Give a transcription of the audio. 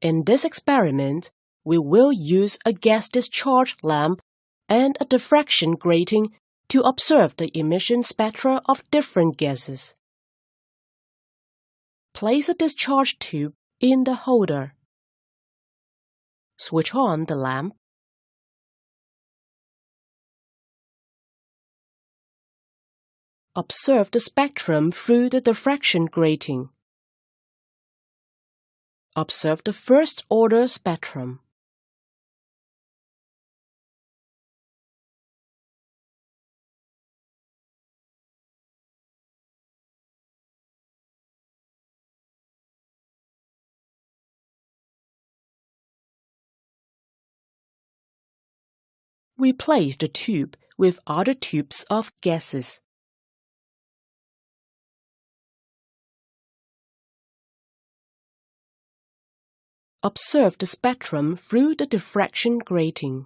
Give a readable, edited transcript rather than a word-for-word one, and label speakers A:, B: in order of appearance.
A: In this experiment, we will use a gas discharge lamp and a diffraction grating to observe the emission spectra of different gases. Place a discharge tube in the holder. Switch on the lamp. Observe the spectrum through the diffraction grating. Observe the first-order spectrum. Replace the tube with other tubes of gases. Observe the spectrum through the diffraction grating.